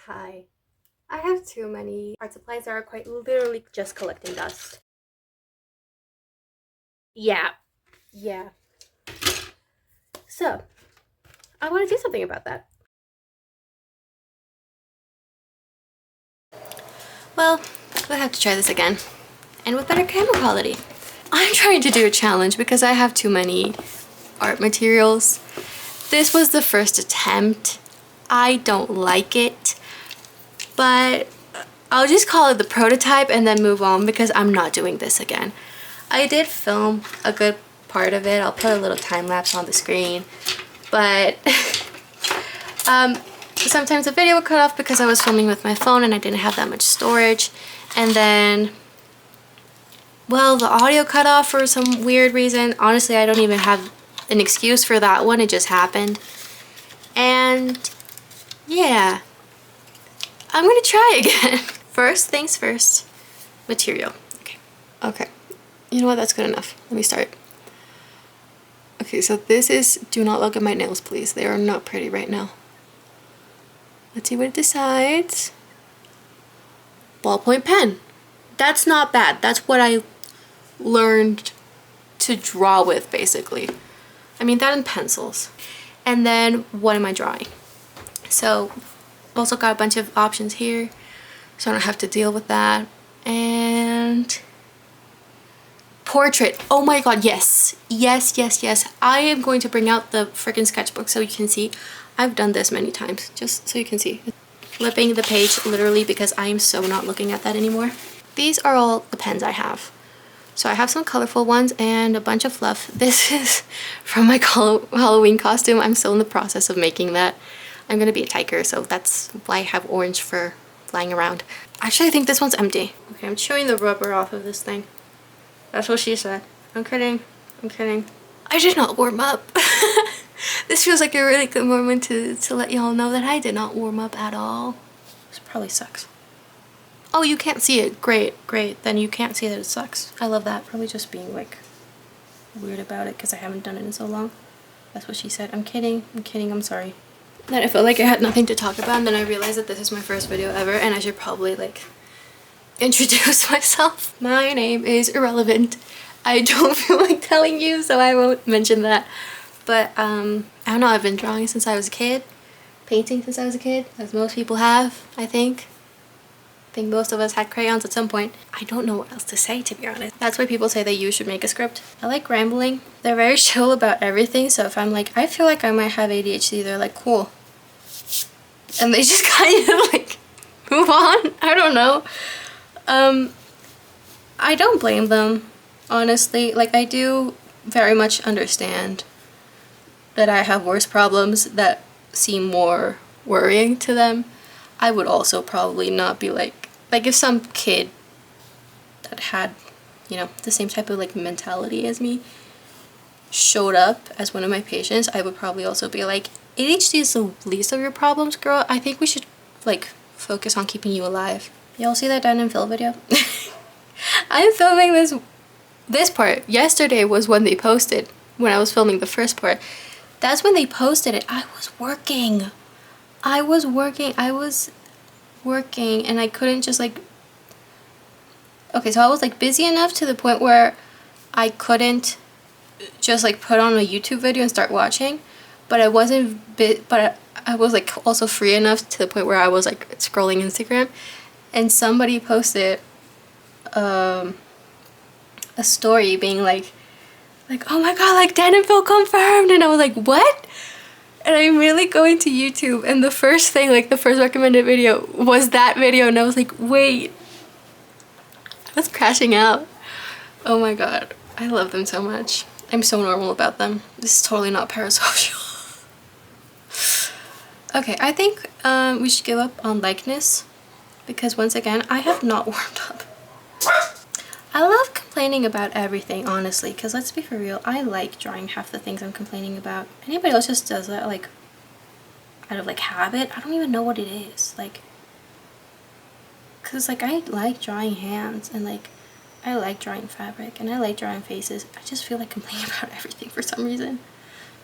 Hi. I have too many art supplies that are quite literally just collecting dust. Yeah. So, I want to do something about that. Well, we'll have to try this again. And with better camera quality. I'm trying to do a challenge because I have too many art materials. This was the first attempt. I don't like it, but I'll just call it the prototype and then move on because I'm not doing this again. I did film a good part of it. I'll put a little time lapse on the screen, but sometimes the video would cut off because I was filming with my phone and I didn't have that much storage, and then, well, the audio cut off for some weird reason. Honestly, I don't even have an excuse for that one. It just happened. And yeah, I'm gonna try again. First things first, material. Okay. You know what? That's good enough. Let me start. Okay, so this is, do not look at my nails, please. They are not pretty right now. Let's see what it decides. Ballpoint pen. That's not bad. That's what I learned to draw with, basically. I mean, that and pencils. And then, what am I drawing? So, also got a bunch of options here, so I don't have to deal with that. And portrait. Oh my god, yes. Yes. I am going to bring out the freaking sketchbook so you can see. I've done this many times, just so you can see. Flipping the page, literally, because I am so not looking at that anymore. These are all the pens I have. So I have some colorful ones and a bunch of fluff. This is from my Halloween costume. I'm still in the process of making that. I'm gonna be a tiger, so that's why I have orange fur flying around. Actually, I think this one's empty. Okay, I'm chewing the rubber off of this thing. That's what she said. I'm kidding. I did not warm up. This feels like a really good moment to let y'all know that I did not warm up at all. This probably sucks. Oh, you can't see it. Great. Then you can't see that it sucks. I love that. Probably just being like weird about it because I haven't done it in so long. That's what she said. I'm kidding. I'm sorry. Then I felt like I had nothing to talk about, and then I realized that this is my first video ever and I should probably like introduce myself. My name is irrelevant. I don't feel like telling you, so I won't mention that. But I don't know, I've been drawing since I was a kid, painting since I was a kid, as most people have, I think. I think most of us had crayons at some point. I don't know what else to say, to be honest. That's why people say that you should make a script. I like rambling. They're very chill about everything, so if I'm like, I feel like I might have ADHD, they're like, cool. And they just kind of like move on. I don't know. I don't blame them, honestly. Like, I do very much understand that I have worse problems that seem more worrying to them. I would also probably not be like if some kid that had, you know, the same type of like mentality as me showed up as one of my patients, I would probably also be like, ADHD is the least of your problems, girl. I think we should like focus on keeping you alive. Y'all see that done and fill video? I'm filming this part. Yesterday was when they posted, when I was filming the first part. That's when they posted it. I was working and I couldn't just like, okay, so I was like busy enough to the point where I couldn't just like put on a YouTube video and start watching, but I was like also free enough to the point where I was like scrolling Instagram, and somebody posted a story being like, oh my god, like Dan and Phil confirmed, and I was like, what? And I'm really going to YouTube, and the first thing, like the first recommended video was that video, and I was like, wait, I was crashing out. Oh my god, I love them so much. I'm so normal about them. This is totally not parasocial. Okay, I think we should give up on likeness, because once again, I have not warmed up. I love complaining about everything, honestly, because let's be for real, I like drawing half the things I'm complaining about. Anybody else just does that, like, out of, like, habit? I don't even know what it is, like, because, like, I like drawing hands, and, like, I like drawing fabric, and I like drawing faces. I just feel like complaining about everything for some reason.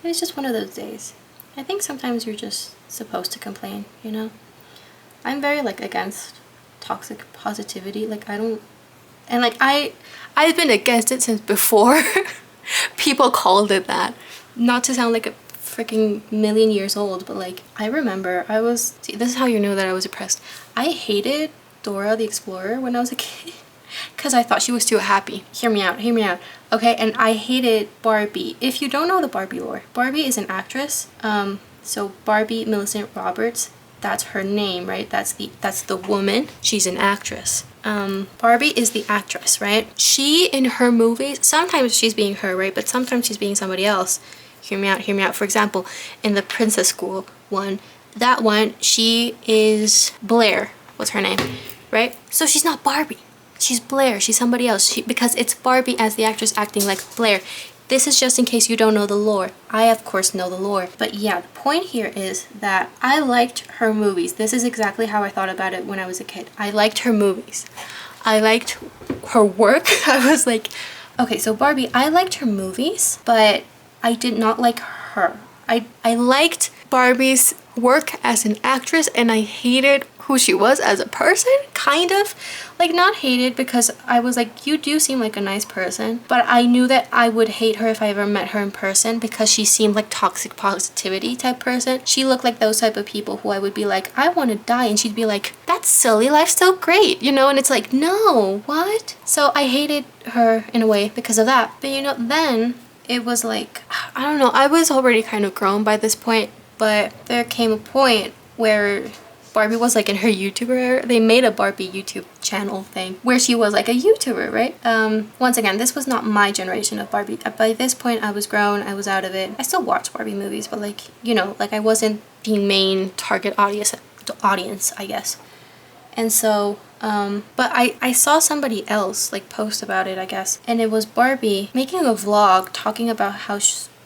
It's just one of those days. I think sometimes you're just supposed to complain, you know? I'm very like against toxic positivity. Like I don't, and like I've been against it since before people called it that. Not to sound like a freaking million years old, but like I remember I was, see, this is how you know that I was depressed. I hated Dora the Explorer when I was a kid because I thought she was too happy. Hear me out, hear me out. Okay, and I hated Barbie. If you don't know the Barbie lore, Barbie is an actress. So Barbie Millicent Roberts, that's her name, right? That's the woman. She's an actress. Barbie is the actress, right? She, in her movies, sometimes she's being her, right? But sometimes she's being somebody else. Hear me out, hear me out. For example, in the Princess School one, that one, she is Blair. What's her name? Right? So she's not Barbie. She's Blair. She's somebody else. Because it's Barbie as the actress acting like Blair. This is just in case you don't know the lore. I, of course, know the lore. But yeah, the point here is that I liked her movies. This is exactly how I thought about it when I was a kid. I liked her movies. I liked her work. I was like, okay, so Barbie, I liked her movies, but I did not like her. I liked Barbie's work as an actress, and I hated who she was as a person, kind of. Like, not hated, because I was like, you do seem like a nice person, but I knew that I would hate her if I ever met her in person, because she seemed like toxic positivity type person. She looked like those type of people who I would be like, I want to die, and she'd be like, that's silly, life's so great, you know? And it's like, no, what? So I hated her in a way because of that. But you know, then it was like, I don't know, I was already kind of grown by this point, but there came a point where Barbie was like in her YouTuber, they made a Barbie YouTube channel thing where she was like a YouTuber, right? Once again, this was not my generation of Barbie. By this point, I was grown, I was out of it. I still watch Barbie movies, but like, you know, like I wasn't the main target audience, I guess. And so, but I saw somebody else like post about it, I guess. And it was Barbie making a vlog talking about how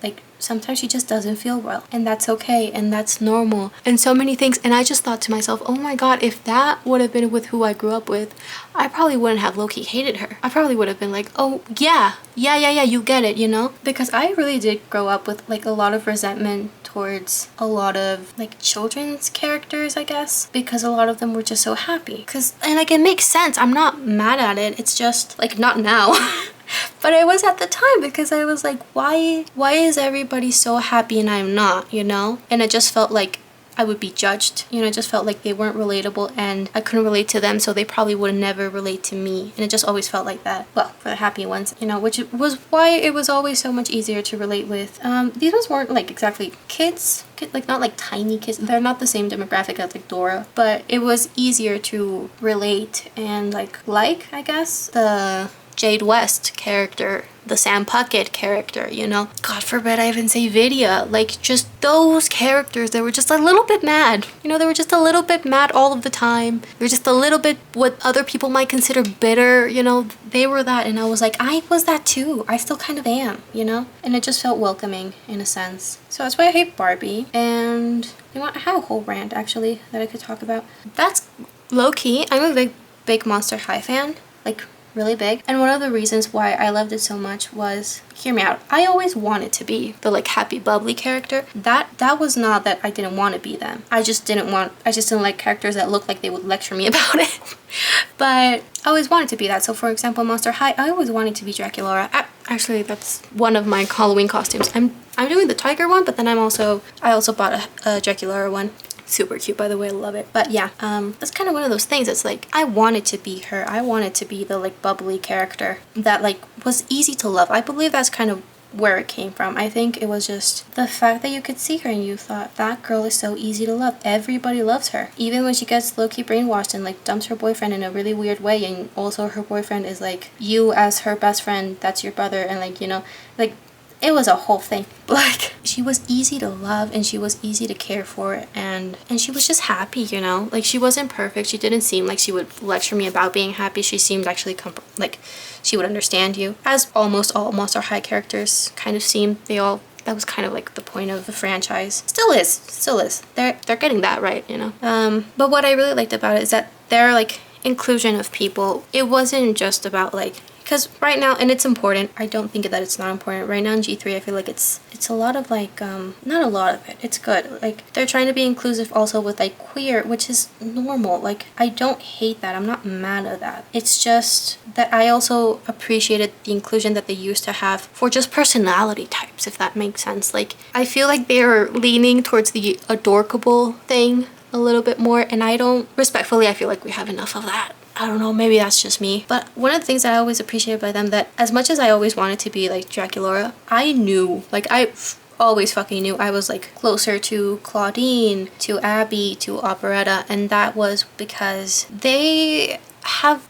like sometimes she just doesn't feel well, and that's okay, and that's normal, and so many things. And I just thought to myself, oh my god, if that would have been with who I grew up with, I probably wouldn't have low-key hated her. I probably would have been like, oh yeah, you get it, you know? Because I really did grow up with like a lot of resentment towards a lot of like children's characters, I guess, because a lot of them were just so happy. And like, it makes sense, I'm not mad at it, it's just like, not now. But I was at the time, because I was like, why is everybody so happy and I'm not, you know? And it just felt like I would be judged, you know. It just felt like they weren't relatable and I couldn't relate to them, so they probably would never relate to me. And it just always felt like that. Well, for the happy ones, you know, which was why it was always so much easier to relate with. These ones weren't like exactly kids, like not like tiny kids. They're not the same demographic as like Dora, but it was easier to relate and like, I guess, the Jade West character, the Sam Puckett character, you know? God forbid I even say Vidya. Like, just those characters, they were just a little bit mad. You know, they were just a little bit mad all of the time. They were just a little bit what other people might consider bitter, you know? They were that, and I was like, I was that too. I still kind of am, you know? And it just felt welcoming in a sense. So that's why I hate Barbie. And you know what? I have a whole rant, actually, that I could talk about. That's low-key. I'm a big Monster High fan. Like, really big. And one of the reasons why I loved it so much was, hear me out, I always wanted to be the like happy bubbly character. That was not that I didn't want to be them. I just didn't like characters that looked like they would lecture me about it. But I always wanted to be that. So for example, Monster High, I always wanted to be Draculaura. Actually, that's one of my Halloween costumes. I'm doing the tiger one, but then I also bought a Draculaura one. Super cute, by the way, I love it. But yeah, that's kind of one of those things. It's like, I wanted to be her. I wanted to be the like bubbly character that like was easy to love. I believe that's kind of where it came from. I think it was just the fact that you could see her and you thought, that girl is so easy to love. Everybody loves her. Even when she gets low-key brainwashed and like dumps her boyfriend in a really weird way, and also her boyfriend is like, you as her best friend, that's your brother, and like, you know, like, it was a whole thing. Like, she was easy to love and she was easy to care for, and she was just happy, you know? Like, she wasn't perfect. She didn't seem like she would lecture me about being happy. She seemed actually like she would understand you, as almost all Monster High characters kind of seem. That was kind of like the point of the franchise. Still is. They're getting that right, you know? But what I really liked about it is that their like inclusion of people, it wasn't just about like because right now, and it's important, I don't think that it's not important. Right now in G3, I feel like it's a lot of like, not a lot of it, it's good. Like, they're trying to be inclusive also with like queer, which is normal. Like, I don't hate that, I'm not mad at that. It's just that I also appreciated the inclusion that they used to have for just personality types, if that makes sense. Like, I feel like they're leaning towards the adorkable thing a little bit more, and I don't, respectfully, I feel like we have enough of that. I don't know, maybe that's just me. But one of the things that I always appreciated by them, that as much as I always wanted to be like Draculaura, I knew, like, I always fucking knew I was like closer to Claudine, to Abby, to Operetta, and that was because they have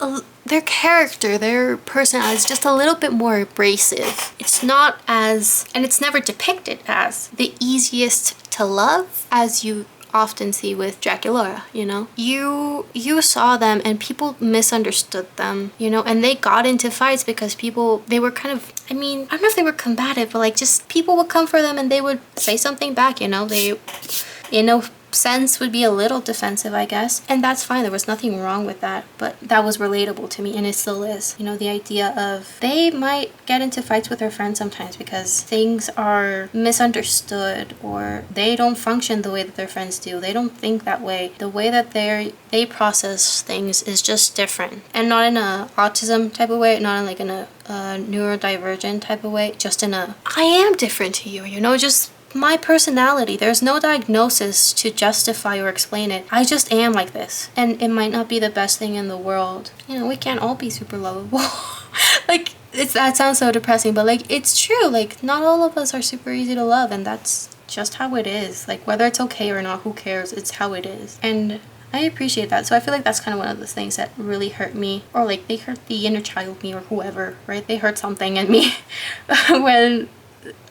their character, their personality is just a little bit more abrasive. It's not as, and it's never depicted as the easiest to love as you often see with Draculaura, you know? You saw them and people misunderstood them, you know, and they got into fights because they were kind of, I mean, I don't know if they were combative, but like just people would come for them and they would say something back, you know? They, you know, sense would be a little defensive, I guess, and that's fine. There was nothing wrong with that, but that was relatable to me, and it still is. You know, the idea of they might get into fights with their friends sometimes because things are misunderstood or they don't function the way that their friends do. They don't think that way. The way that they process things is just different, and not in a autism type of way, not in like in a neurodivergent type of way, just in a I am different to you, you know, just my personality. There's no diagnosis to justify or explain it. I just am like this. And it might not be the best thing in the world. You know, we can't all be super lovable. Like, that sounds so depressing, but like, it's true. Like, not all of us are super easy to love, and that's just how it is. Like, whether it's okay or not, who cares? It's how it is. And I appreciate that. So I feel like that's kind of one of the things that really hurt me, or like they hurt the inner child me or whoever, right? They hurt something in me when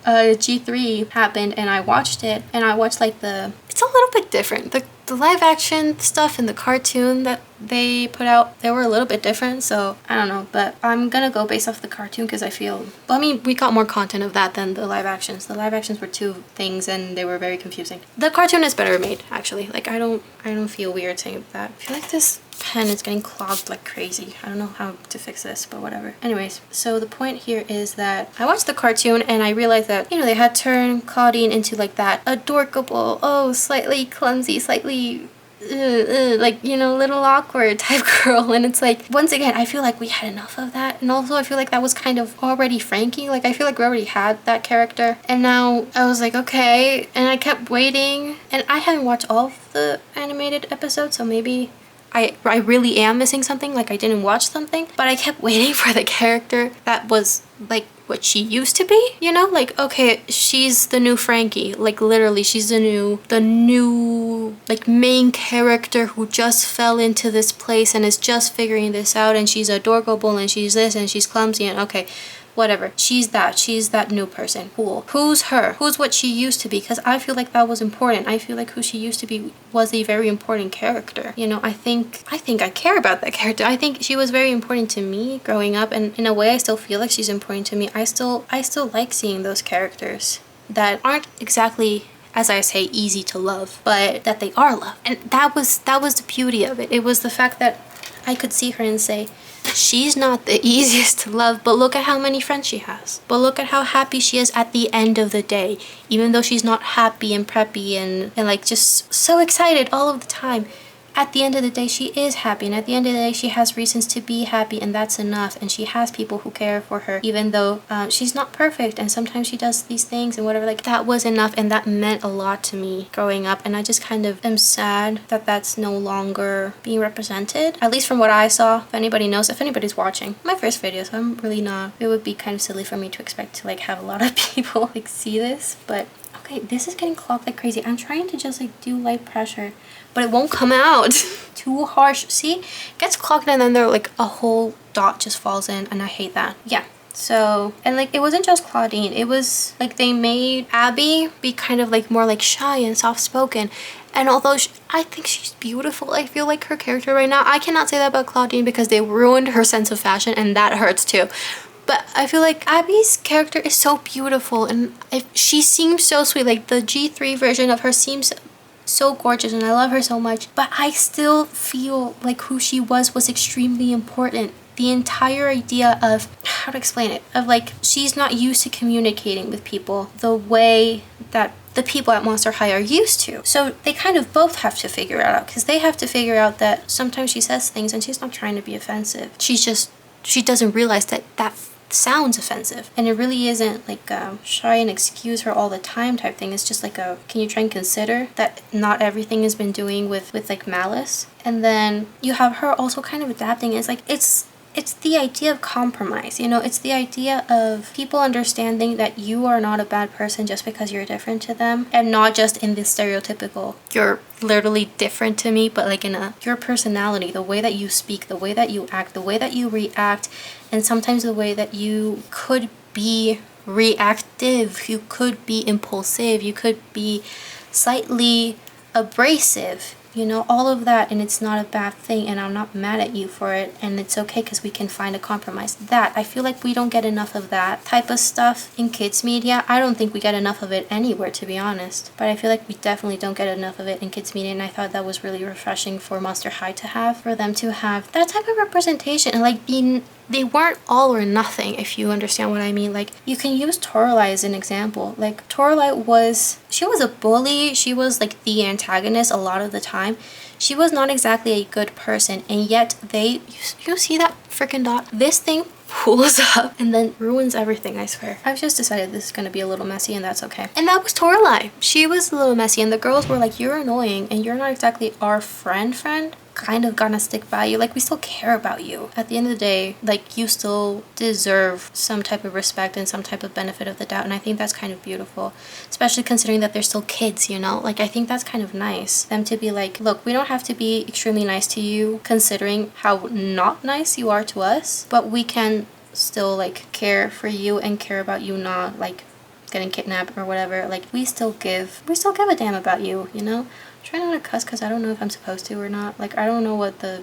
G3 happened and I watched it, and I watched like it's a little bit different. The live action stuff and the cartoon that they put out, they were a little bit different, so I don't know, but I'm gonna go based off the cartoon because I feel, well, I mean, we got more content of that than the live actions. The live actions were two things and they were very confusing. The cartoon is better made, actually. Like, I don't feel weird saying that. I feel like this pen is getting clogged like crazy. I don't know how to fix this, but whatever. Anyways, so the point here is that I watched the cartoon and I realized that, you know, they had turned Claudine into like that adorkable, oh, slightly clumsy, slightly like, you know, little awkward type girl, and it's like, once again, I feel like we had enough of that, and also I feel like that was kind of already Frankie. Like, I feel like we already had that character, and now I was like, okay, and I kept waiting, and I haven't watched all of the animated episodes, so maybe I really am missing something, like I didn't watch something, but I kept waiting for the character that was like what she used to be, you know? Like, okay, she's the new Frankie, like literally she's the new like main character who just fell into this place and is just figuring this out, and she's adorable and she's this and she's clumsy, and okay, whatever, she's that new person. Cool. Who's her? Who's what she used to be? Because I feel like that was important. I feel like who she used to be was a very important character. You know, I think I care about that character. I think she was very important to me growing up, and in a way I still feel like she's important to me. I still like seeing those characters that aren't exactly, as I say, easy to love, but that they are loved. And that was the beauty of it. It was the fact that I could see her and say, she's not the easiest to love, but look at how many friends she has. But look at how happy she is at the end of the day. Even though she's not happy and preppy and like just so excited all of the time, at the end of the day she is happy, and at the end of the day she has reasons to be happy, and that's enough. And she has people who care for her, even though she's not perfect and sometimes she does these things and whatever. Like, that was enough, and that meant a lot to me growing up, and I just kind of am sad that that's no longer being represented, at least from what I saw. If anybody knows, if anybody's watching my first video, so I'm really not, it would be kind of silly for me to expect to like have a lot of people like see this. But okay, this is getting clogged like crazy. I'm trying to just like do light pressure, but it won't come out. Too harsh. See? It gets clogged and then there like a whole dot just falls in, and I hate that. Yeah. So, and like, it wasn't just Claudine. It was like they made Abby be kind of like more like shy and soft-spoken. And although I think she's beautiful, I feel like her character right now, I cannot say that about Claudine because they ruined her sense of fashion, and that hurts too. But I feel like Abby's character is so beautiful, and she seems so sweet. Like, the G3 version of her seems so gorgeous, and I love her so much, but I still feel like who she was extremely important the entire idea of, how to explain it, of like, she's not used to communicating with people the way that the people at Monster High are used to. So they kind of both have to figure it out, because they have to figure out that sometimes she says things and she's not trying to be offensive. She doesn't realize that that sounds offensive, and it really isn't like try and excuse her all the time type thing. It's just like a, can you try and consider that not everything has been doing with like malice. And then you have her also kind of adapting. It's like it's the idea of compromise, you know? It's the idea of people understanding that you are not a bad person just because you're different to them, and not just in this stereotypical, you're literally different to me, but like in a, your personality, the way that you speak, the way that you act, the way that you react, and sometimes the way that you could be reactive, you could be impulsive, you could be slightly abrasive, you know, all of that. And it's not a bad thing, and I'm not mad at you for it, and it's okay because we can find a compromise. That, I feel like we don't get enough of that type of stuff in kids media. I don't think we get enough of it anywhere, to be honest, but I feel like we definitely don't get enough of it in kids media, and I thought that was really refreshing for Monster High to have, for them to have that type of representation, and like being, they weren't all or nothing, if you understand what I mean. Like, you can use Toralei as an example. Like, Toralei she was a bully, she was like the antagonist a lot of the time. She was not exactly a good person, and yet you see that freaking dot? This thing pulls up and then ruins everything, I swear. I've just decided this is gonna be a little messy, and that's okay. And that was Toralei. She was a little messy, and the girls were like, you're annoying, and you're not exactly our friend, kind of gonna stick by you. Like, we still care about you. At the end of the day, like, you still deserve some type of respect and some type of benefit of the doubt, and I think that's kind of beautiful, especially considering that they're still kids, you know? Like, I think that's kind of nice, them to be like, look, we don't have to be extremely nice to you considering how not nice you are to us, but we can still like care for you and care about you not like getting kidnapped or whatever. Like, we still give a damn about you, you know? Try not to cuss because I don't know if I'm supposed to or not. Like, I don't know what the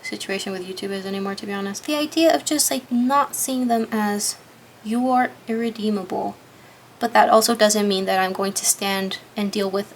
situation with YouTube is anymore, to be honest. The idea of just like not seeing them as, you are irredeemable, but that also doesn't mean that I'm going to stand and deal with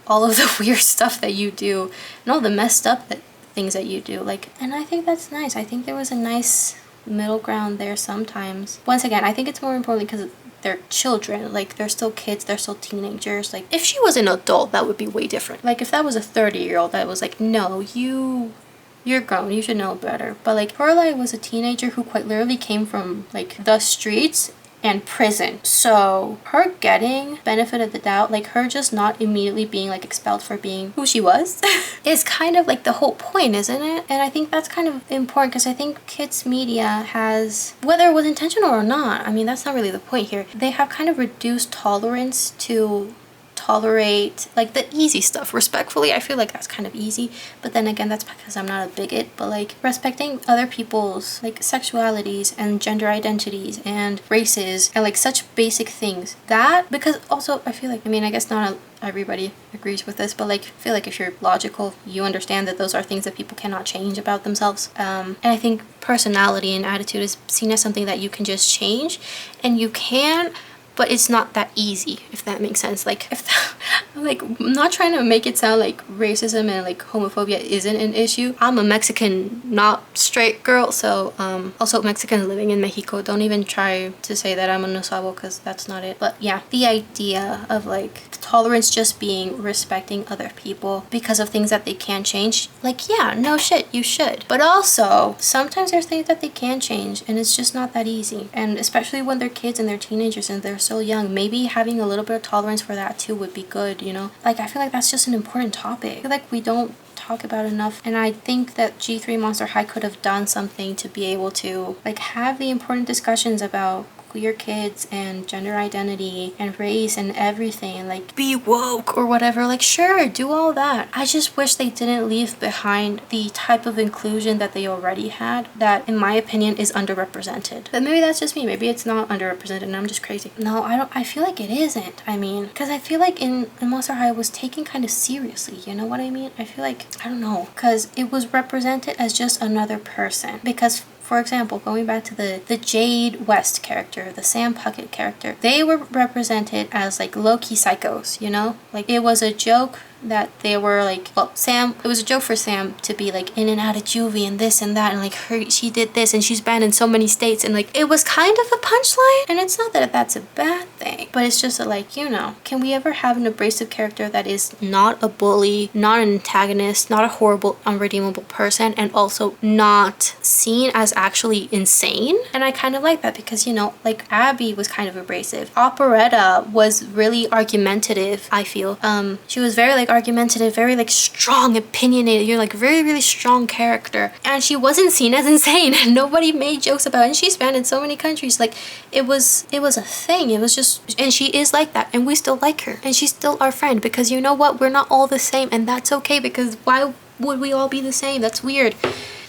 all of the weird stuff that you do and all the messed up things that you do. Like, and I think that's nice. I think there was a nice middle ground there sometimes. Once again, I think it's more important because they're children. Like, they're still kids, they're still teenagers. Like, if she was an adult, that would be way different. Like, if that was a 30-year-old that was like, no, you're grown, you should know better. But like, Toralei was a teenager who quite literally came from like the streets and prison. So her getting benefit of the doubt, like her just not immediately being like expelled for being who she was is kind of like the whole point, isn't it? And I think that's kind of important, because I think kids media has, whether it was intentional or not, I mean, that's not really the point here, they have kind of reduced tolerance to tolerate like the easy stuff. Respectfully, I feel like that's kind of easy, but then again, that's because I'm not a bigot. But like, respecting other people's like sexualities and gender identities and races and like such basic things, that, because also I feel like, I mean, I guess not everybody agrees with this, but like, I feel like if you're logical, you understand that those are things that people cannot change about themselves, and I think personality and attitude is seen as something that you can just change, and you can, but it's not that easy, if that makes sense. Like, if that, like, I'm not trying to make it sound like racism and like homophobia isn't an issue. I'm a Mexican, not straight girl, so also Mexican living in Mexico. Don't even try to say that I'm a nosabo, because that's not it. But yeah, the idea of like tolerance just being respecting other people because of things that they can't change, like, yeah, no shit, you should. But also, sometimes there's things that they can change, and it's just not that easy. And especially when they're kids and they're teenagers and they're so young, maybe having a little bit of tolerance for that too would be good, you know? Like, I feel like that's just an important topic. I feel like we don't talk about enough, and I think that G3 Monster High could have done something to be able to like have the important discussions about queer kids and gender identity and race and everything, and like be woke or whatever. Like, sure, do all that. I just wish they didn't leave behind the type of inclusion that they already had, that in my opinion is underrepresented. But maybe that's just me, maybe it's not underrepresented and I'm just crazy. No, I feel like it isn't. I mean, because I feel like in Monster High it was taken kind of seriously, you know what I mean? I feel like, I don't know, because it was represented as just another person. Because for example, going back to the Jade West character, the Sam Puckett character, they were represented as like low-key psychos, you know? Like, it was a joke that they were like, well, Sam, it was a joke for Sam to be like in and out of juvie and this and that, and like she did this and she's banned in so many states, and like it was kind of a punchline. And it's not that that's a bad thing, but it's just that, like, you know, can we ever have an abrasive character that is not a bully, not an antagonist, not a horrible, unredeemable person, and also not seen as actually insane? And I kind of like that because, you know, like Abby was kind of abrasive. Operetta was really argumentative, I feel. She was very like argumentative, very like strong, opinionated. You're like very, really strong character. And she wasn't seen as insane. Nobody made jokes about it. And she's banned in so many countries. Like it was a thing. It was just, and she is like that. And we still like her. And she's still our friend because you know what? We're not all the same. And that's okay because why would we all be the same? That's weird.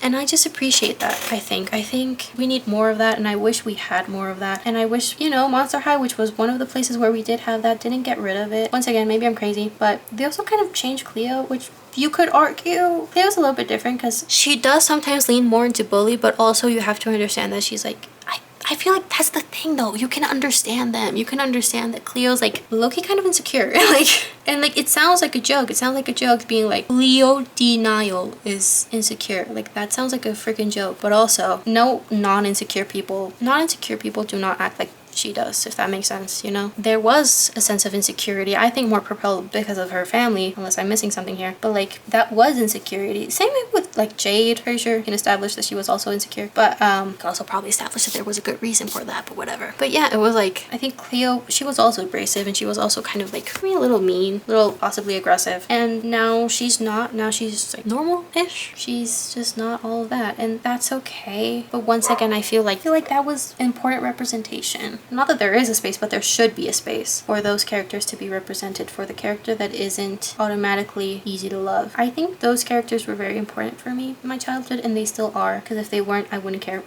And I just appreciate that, I think we need more of that, and I wish we had more of that. And I wish, you know, Monster High, which was one of the places where we did have that, didn't get rid of it. Once again, maybe I'm crazy, but they also kind of changed Cleo, which you could argue Cleo's a little bit different because she does sometimes lean more into bully, but also you have to understand that she's like, I feel like that's the thing though. You can understand them. You can understand that Cleo's like low-key kind of insecure. And like it sounds like a joke. It sounds like a joke being like Cleo denial is insecure. Like that sounds like a freaking joke. But also, no non-insecure people do not act like she does, if that makes sense, you know? There was a sense of insecurity, I think more propelled because of her family, unless I'm missing something here, but like that was insecurity. Same with like Jade, pretty sure you can establish that she was also insecure, but can also probably establish that there was a good reason for that, but whatever. But yeah, it was like, I think Cleo, she was also abrasive and she was also kind of like a little mean, little possibly aggressive, and now she's not. Now she's like normal-ish. She's just not all of that, and that's okay. But once again, I feel like that was important representation. Not that there is a space, but there should be a space for those characters to be represented, for the character that isn't automatically easy to love. I think those characters were very important for me in my childhood, and they still are, because if they weren't, I wouldn't care.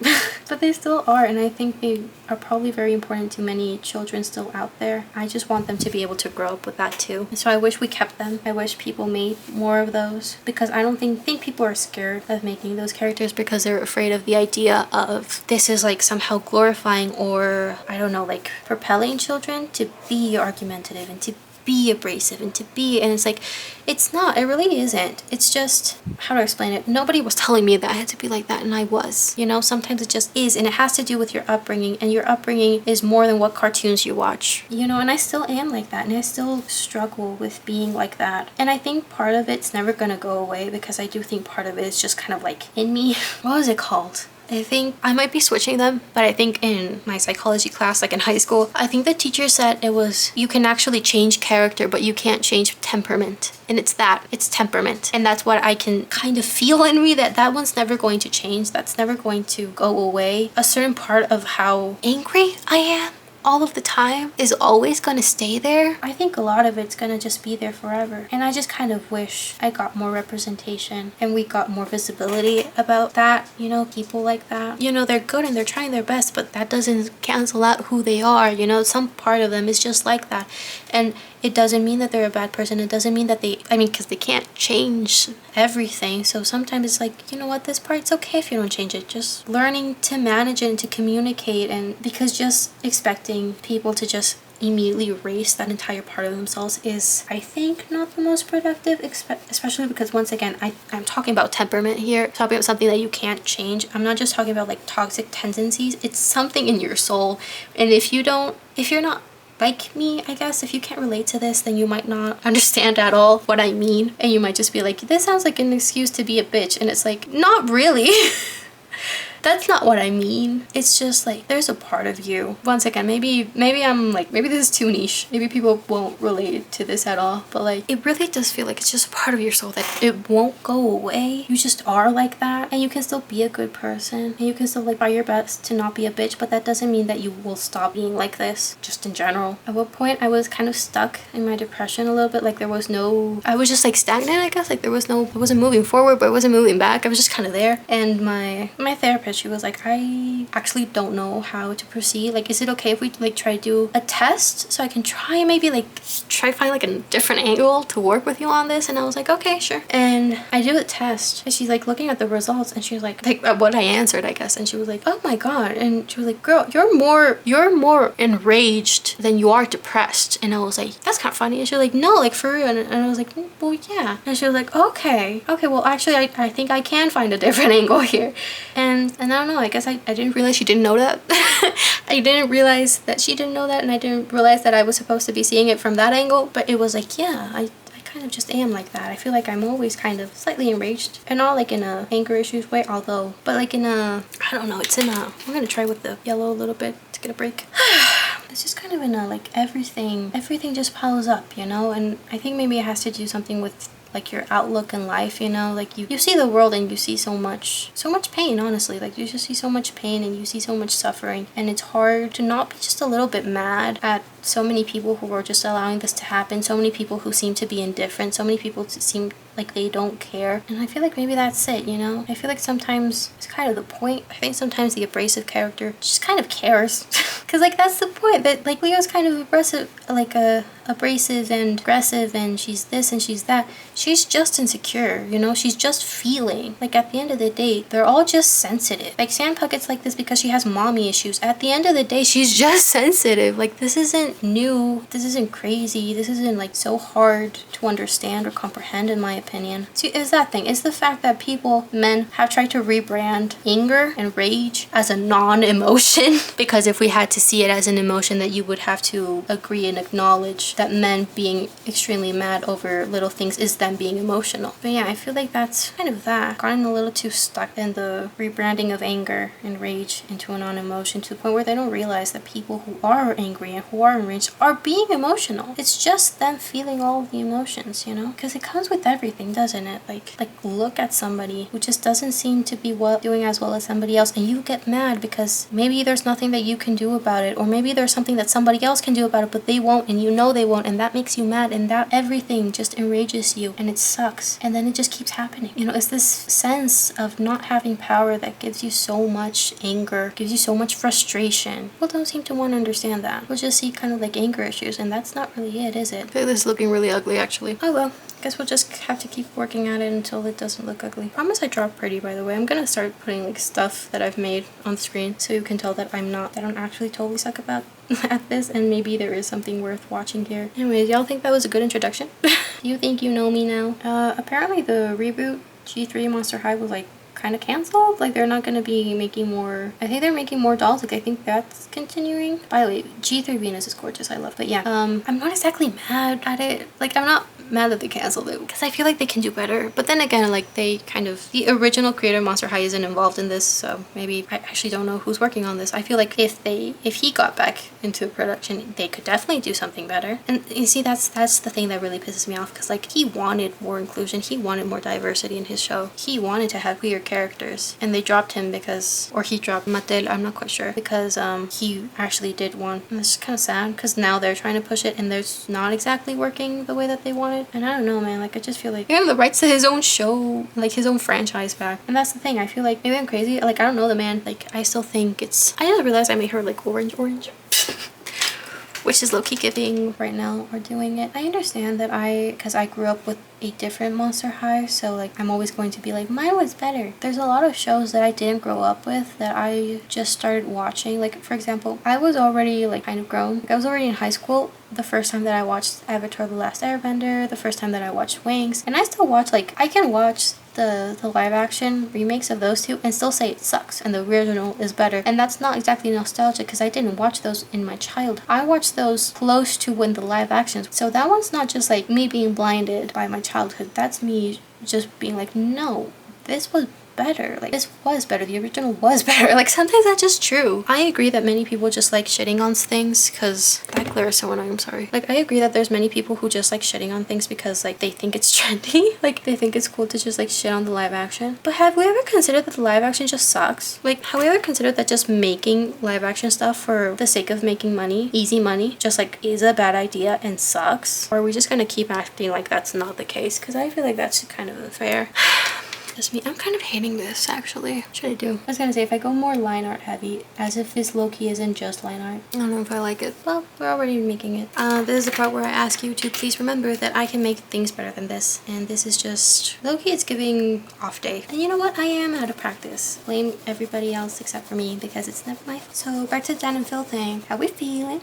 But they still are, and I think they are probably very important to many children still out there. I just want them to be able to grow up with that too. And so I wish we kept them. I wish people made more of those, because I don't think people are scared of making those characters because they're afraid of the idea of this is like somehow glorifying or I don't know, like propelling children to be argumentative and to be abrasive and it's like, it's not, it really isn't. It's just, how do I explain it? Nobody was telling me that I had to be like that, and I was, you know, sometimes it just is, and it has to do with your upbringing, and your upbringing is more than what cartoons you watch, you know. And I still am like that, and I still struggle with being like that, and I think part of it's never gonna go away because I do think part of it is just kind of like in me. What was it called? I think I might be switching them, but I think in my psychology class, like in high school, I think the teacher said it was, you can actually change character, but you can't change temperament. And it's temperament. And that's what I can kind of feel in me, that one's never going to change. That's never going to go away. A certain part of how angry I am all of the time is always gonna stay there. I think a lot of it's gonna just be there forever, and I just kind of wish I got more representation and we got more visibility about that, you know. People like that, you know, they're good and they're trying their best, but that doesn't cancel out who they are, you know. Some part of them is just like that, and it doesn't mean that they're a bad person. It doesn't mean that because they can't change everything. So sometimes it's like, you know what, this part, it's okay if you don't change it. Just learning to manage it and to communicate, and because just expecting people to just immediately erase that entire part of themselves is, I think, not the most productive, especially because, once again, I'm talking about temperament here, talking about something that you can't change. I'm not just talking about like toxic tendencies. It's something in your soul, and if you're not like me, I guess, if you can't relate to this, then you might not understand at all what I mean, and you might just be like, this sounds like an excuse to be a bitch, and it's like, not really. That's not what I mean. It's just like, there's a part of you. Once again, maybe I'm like, maybe this is too niche. Maybe people won't relate to this at all. But like, it really does feel like it's just a part of your soul that it won't go away. You just are like that. And you can still be a good person. And you can still like try your best to not be a bitch. But that doesn't mean that you will stop being like this, just in general. At one point, I was kind of stuck in my depression a little bit. Like I was just like stagnant, I guess. Like I wasn't moving forward, but I wasn't moving back. I was just kind of there. And my therapist, because she was like, I actually don't know how to proceed. Like, is it okay if we like try to do a test so I can try maybe like try find like a different angle to work with you on this? And I was like, okay, sure. And I do the test and she's like looking at the results and she was like what I answered, I guess. And she was like, oh my god. And she was like, girl, you're more enraged than you are depressed. And I was like, that's kind of funny. And she was like, no, like for real. And I was like, well, yeah. And she was like, okay, well actually I think I can find a different angle here. And I don't know, I guess I didn't realize she didn't know that. I didn't realize that she didn't know that, and I didn't realize that I was supposed to be seeing it from that angle. But it was like, yeah, I kind of just am like that. I feel like I'm always kind of slightly enraged, and not like in a anger issues way, although, but like in a, I don't know, it's in a, I'm gonna try with the yellow a little bit to get a break. It's just kind of in a, like, everything just piles up, you know. And I think maybe it has to do something with like your outlook in life, you know. Like you see the world and you see so much pain, honestly. Like you just see so much pain and you see so much suffering, and it's hard to not be just a little bit mad at so many people who are just allowing this to happen, so many people who seem to be indifferent, so many people seem like they don't care. And I feel like maybe that's it, you know. I feel like sometimes it's kind of the point. I think sometimes the abrasive character just kind of cares because like that's the point, that like Leo's kind of abrasive, like abrasive and aggressive, and she's this and she's that. She's just insecure, you know. She's just feeling. Like at the end of the day, they're all just sensitive. Like Sam Puckett's like this because she has mommy issues. At the end of the day, she's just sensitive. Like this isn't new, this isn't crazy, this isn't like so hard to understand or comprehend, in my opinion. See, is that thing, is the fact that men have tried to rebrand anger and rage as a non-emotion. Because if we had to see it as an emotion, that you would have to agree and acknowledge that men being extremely mad over little things is them being emotional. But yeah, I feel like that's kind of that. Gotten a little too stuck in the rebranding of anger and rage into a non-emotion, to the point where they don't realize that people who are angry and who are enraged are being emotional. It's just them feeling all the emotions, you know? Because it comes with everything, doesn't it? Like look at somebody who just doesn't seem to be doing as well as somebody else, and you get mad because maybe there's nothing that you can do about it, or maybe there's something that somebody else can do about it, but they won't, and you know they won't, and that makes you mad, and that everything just enrages you, and it sucks, and then it just keeps happening. You know, it's this sense of not having power that gives you so much anger, gives you so much frustration. People don't seem to want to understand that. We'll just see kind of like anger issues, and that's not really it, is it? I feel like this is looking really ugly, actually. Oh well. Guess we'll just have to keep working at it until it doesn't look ugly. Promise I draw pretty, by the way. I'm gonna start putting like stuff that I've made on the screen so you can tell that I don't actually totally suck about at this, and maybe there is something worth watching here. Anyways, y'all think that was a good introduction? You think you know me now? Apparently the reboot G3 Monster High was like kind of canceled. Like they're not going to be making more. I think they're making more dolls. Like I think that's continuing. By the way, G3 Venus is gorgeous. I love. But yeah, I'm not exactly mad at it. Like I'm not mad that they canceled it because I feel like they can do better. But then again, like they kind of, the original creator Monster High isn't involved in this, so maybe I actually don't know who's working on this. I feel like if he got back into production, they could definitely do something better. And you see, that's the thing that really pisses me off, because like he wanted more inclusion, he wanted more diversity in his show, he wanted to have queer characters, and they dropped him because, or he dropped Mattel, I'm not quite sure, because he actually did one, and it's kind of sad because now they're trying to push it and there's not exactly working the way that they wanted. And I don't know, man, like I just feel like he have the rights to his own show, like his own franchise back, and that's the thing. I feel like maybe I'm crazy, like I don't know the man, like I still think it's, I just realized I made her like orange which is low-key giving right now, or doing it. I understand that because I grew up with a different Monster High, so like I'm always going to be like, mine was better. There's a lot of shows that I didn't grow up with that I just started watching. Like for example, I was already like kind of grown. Like, I was already in high school the first time that I watched Avatar: The Last Airbender, the first time that I watched Wings, and I still watch, like I can watch the live action remakes of those two and still say it sucks and the original is better. And that's not exactly nostalgia, because I didn't watch those in my childhood. I watched those close to when the live actions. So that one's not just like me being blinded by my childhood. That's me just being like, no, this was better. Like this was better. The original was better. Like sometimes that's just true. I agree that many people just like shitting on things because that glare is so annoying. I'm sorry. Like I agree that there's many people who just like shitting on things because like they think it's trendy. Like they think it's cool to just like shit on the live action. But have we ever considered that the live action just sucks? Like have we ever considered that just making live action stuff for the sake of making money, easy money, just like is a bad idea and sucks? Or are we just gonna keep acting like that's not the case? Because I feel like that's kind of unfair. just me. I'm kind of hating this, actually. What should I do? I was gonna say, if I go more line art heavy, as if this low-key isn't just line art. I don't know if I like it. Well, we're already making it. This is the part where I ask you to please remember that I can make things better than this. And this is just, low-key, it's giving off day. And you know what? I am out of practice. Blame everybody else except for me because it's never my fault. So back to the Dan and Phil thing. How we feeling?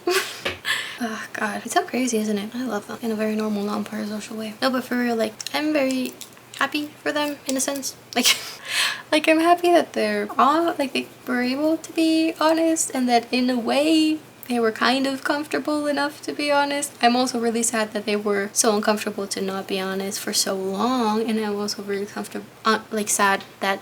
Oh god, it's so crazy, isn't it? I love them in a very normal, non-parasocial way. No, but for real, like, I'm very happy for them in a sense. Like, like I'm happy that they're all like they were able to be honest, and that in a way they were kind of comfortable enough to be honest. I'm also really sad that they were so uncomfortable to not be honest for so long, and I'm also really comfortable, like sad that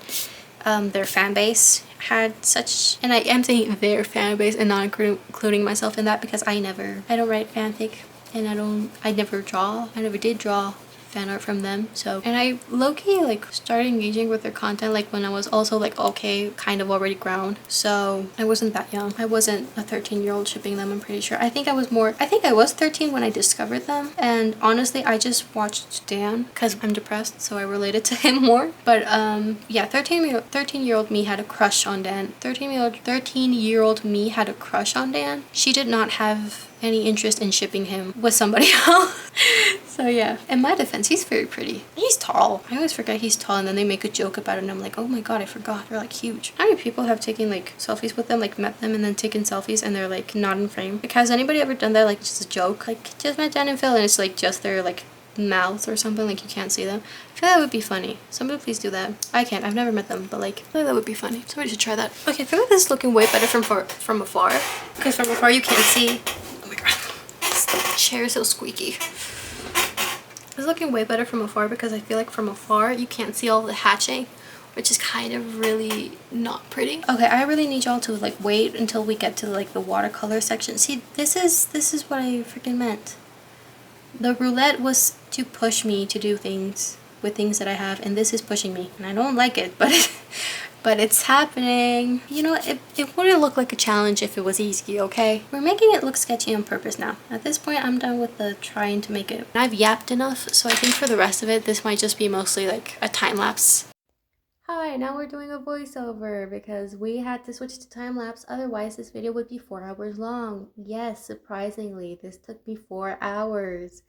their fan base had such, and I am saying their fan base and not including myself in that because I don't write fanfic, and I never did draw fan art from them. So, and I low-key like started engaging with their content like when I was also like okay, kind of already grown. So I wasn't that young. I wasn't a 13-year-old shipping them, I'm pretty sure. I think I was 13 when I discovered them, and honestly I just watched Dan because I'm depressed, so I related to him more. But yeah, 13-year-old me had a crush on Dan. 13-year-old me had a crush on Dan. She did not have any interest in shipping him with somebody else. So yeah, in my defense, he's very pretty. He's tall. I always forget he's tall, and then they make a joke about it and I'm like, oh my god, I forgot. They're like huge. How many people have taken like selfies with them, like met them and then taken selfies and they're like not in frame? Like, has anybody ever done that, like just a joke? Like, just met Dan and Phil and it's like just their like mouths or something, like you can't see them. I feel that would be funny. Somebody please do that. I can't, I've never met them, but like I feel like that would be funny. Somebody should try that. Okay, I feel like this is looking way better from afar, because from afar you can't see. Oh my god, this chair is so squeaky. It's looking way better from afar because I feel like from afar you can't see all the hatching, which is kind of really not pretty. Okay, I really need y'all to like wait until we get to like the watercolor section. See, this is what I freaking meant. The roulette was to push me to do things with things that I have, and this is pushing me, and I don't like it, but it's happening. You know, it wouldn't look like a challenge if it was easy, okay? We're making it look sketchy on purpose now. At this point, I'm done with the trying to make it. I've yapped enough, so I think for the rest of it, this might just be mostly like a time lapse. Hi, now we're doing a voiceover because we had to switch to time lapse, otherwise this video would be 4 hours long. Yes, surprisingly, this took me 4 hours.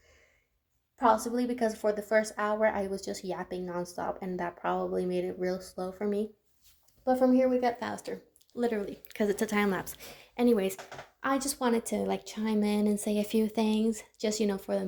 Possibly because for the first hour I was just yapping nonstop, and that probably made it real slow for me. But from here we get faster, literally, because it's a time lapse. Anyways, I just wanted to like chime in and say a few things, just, you know, for the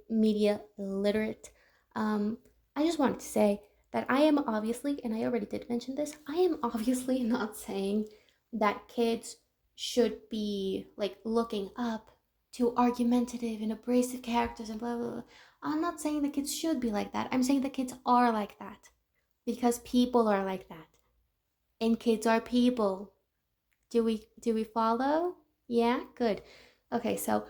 media illiterate. I just wanted to say that I am obviously, and I already did mention this, I am obviously not saying that kids should be like looking up to argumentative and abrasive characters and blah blah blah. I'm not saying the kids should be like that. I'm saying the kids are like that because people are like that. And kids are people. Do we follow? Yeah, good. Okay, so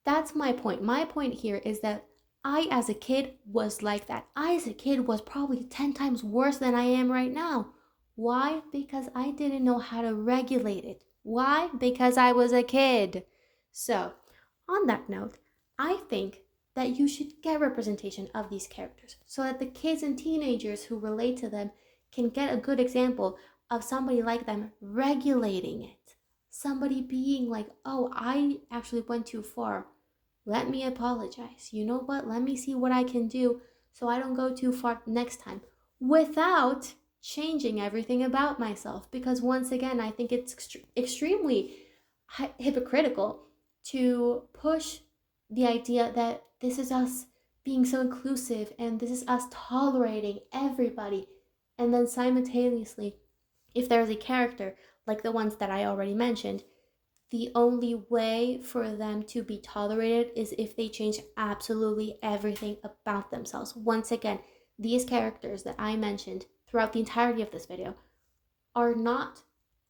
that's my point. My point here is that I as a kid was like that. I as a kid was probably 10 times worse than I am right now. Why? Because I didn't know how to regulate it. Why? Because I was a kid. So, on that note, I think that you should get representation of these characters so that the kids and teenagers who relate to them can get a good example of somebody like them regulating it. Somebody being like, oh, I actually went too far. Let me apologize. You know what? Let me see what I can do so I don't go too far next time without changing everything about myself. Because once again, I think it's extremely hypocritical to push the idea that this is us being so inclusive and this is us tolerating everybody, and then simultaneously, if there's a character like the ones that I already mentioned, the only way for them to be tolerated is if they change absolutely everything about themselves. Once again, these characters that I mentioned throughout the entirety of this video are not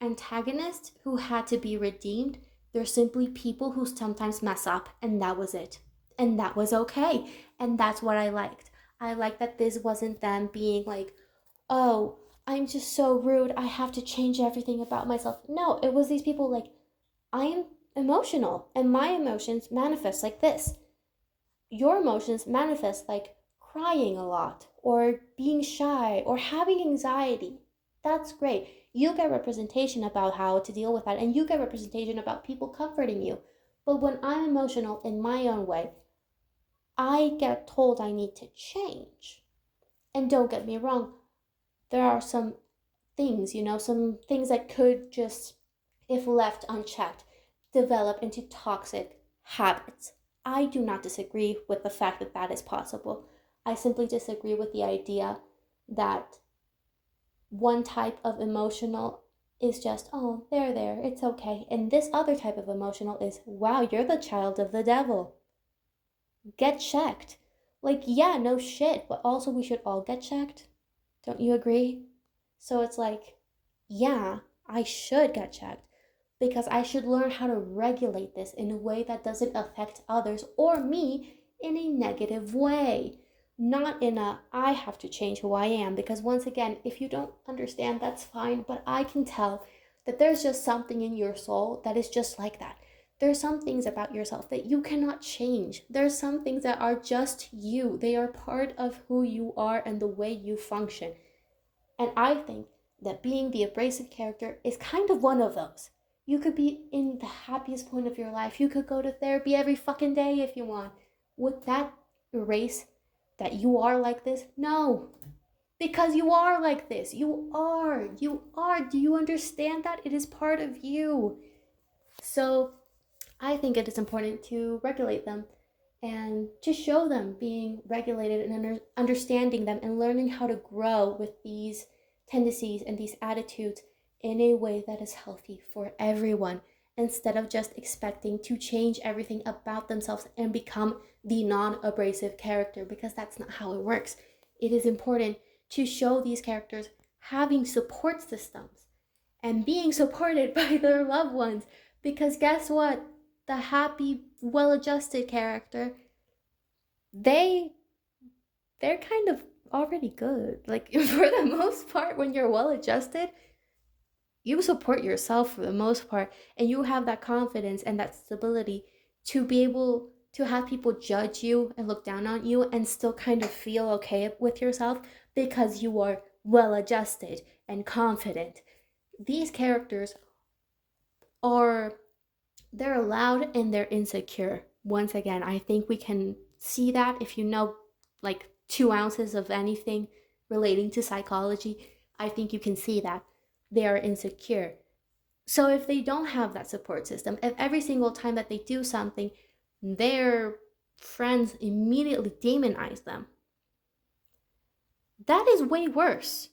antagonists who had to be redeemed. They're simply people who sometimes mess up, and that was it. And that was okay. And that's what I liked. I liked that this wasn't them being like, oh, I'm just so rude, I have to change everything about myself. No, it was these people like, I am emotional, and my emotions manifest like this. Your emotions manifest like crying a lot or being shy or having anxiety. That's great. You get representation about how to deal with that, and you get representation about people comforting you. But when I'm emotional in my own way, I get told I need to change. And don't get me wrong, there are some things, some things that could just, if left unchecked, develop into toxic habits. I do not disagree with the fact that that is possible. I simply disagree with the idea that one type of emotional is just, oh, there, it's okay. And this other type of emotional is, wow, you're the child of the devil. Get checked. Like, yeah, no shit, but also we should all get checked. Don't you agree? So it's like, yeah, I should get checked because I should learn how to regulate this in a way that doesn't affect others or me in a negative way. Not in a, I have to change who I am, because once again, if you don't understand, that's fine, but I can tell that there's just something in your soul that is just like that. There's some things about yourself that you cannot change. There's some things that are just you. They are part of who you are and the way you function. And I think that being the abrasive character is kind of one of those. You could be in the happiest point of your life. You could go to therapy every fucking day if you want. Would that erase that you are like this? No. Because you are like this. You are. You are. Do you understand that? It is part of you. So I think it is important to regulate them and to show them being regulated and understanding them and learning how to grow with these tendencies and these attitudes in a way that is healthy for everyone, instead of just expecting to change everything about themselves and become the non-abrasive character, because that's not how it works. It is important to show these characters having support systems and being supported by their loved ones, because guess what? The happy, well-adjusted character, they're kind of already good. Like, for the most part, when you're well-adjusted, you support yourself for the most part, and you have that confidence and that stability to be able to have people judge you and look down on you and still kind of feel okay with yourself because you are well-adjusted and confident. These characters are, they're loud and they're insecure. Once again, I think we can see that if you know like 2 ounces of anything relating to psychology. I think you can see that they are insecure. So if they don't have that support system, if every single time that they do something, their friends immediately demonize them, that is way worse.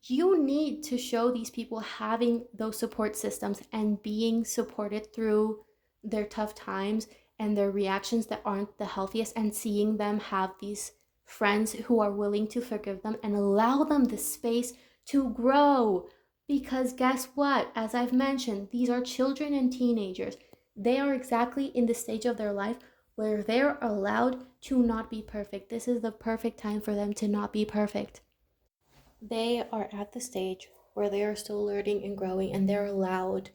You need to show these people having those support systems and being supported through their tough times and their reactions that aren't the healthiest, and seeing them have these friends who are willing to forgive them and allow them the space to grow. Because guess what? As I've mentioned, these are children and teenagers. They are exactly in the stage of their life where they're allowed to not be perfect. This is the perfect time for them to not be perfect. They are at the stage where they are still learning and growing, and they're allowed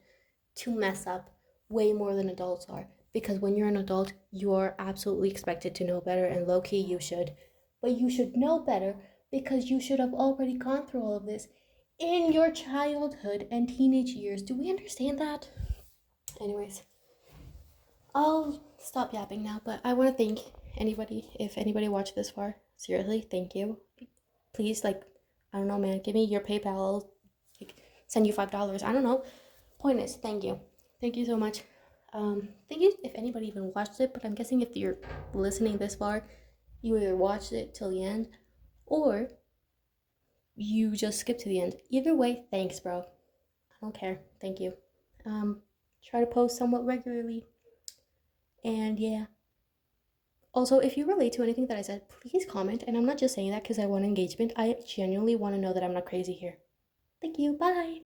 to mess up way more than adults are. Because when you're an adult, you're absolutely expected to know better, and low-key you should. But you should know better because you should have already gone through all of this in your childhood and teenage years. Do we understand that? Anyways, I'll stop yapping now, but I want to thank anybody, if anybody watched this far. Seriously, thank you. Please, like, I don't know, man, give me your PayPal. I'll like, send you $5. I don't know. Point is, thank you. Thank you so much. Thank you if anybody even watched it, but I'm guessing if you're listening this far, you either watched it till the end or you just skipped to the end. Either way, thanks, bro. I don't care. Thank you. Try to post somewhat regularly. And yeah. Also, if you relate to anything that I said, please comment. And I'm not just saying that because I want engagement. I genuinely want to know that I'm not crazy here. Thank you. Bye.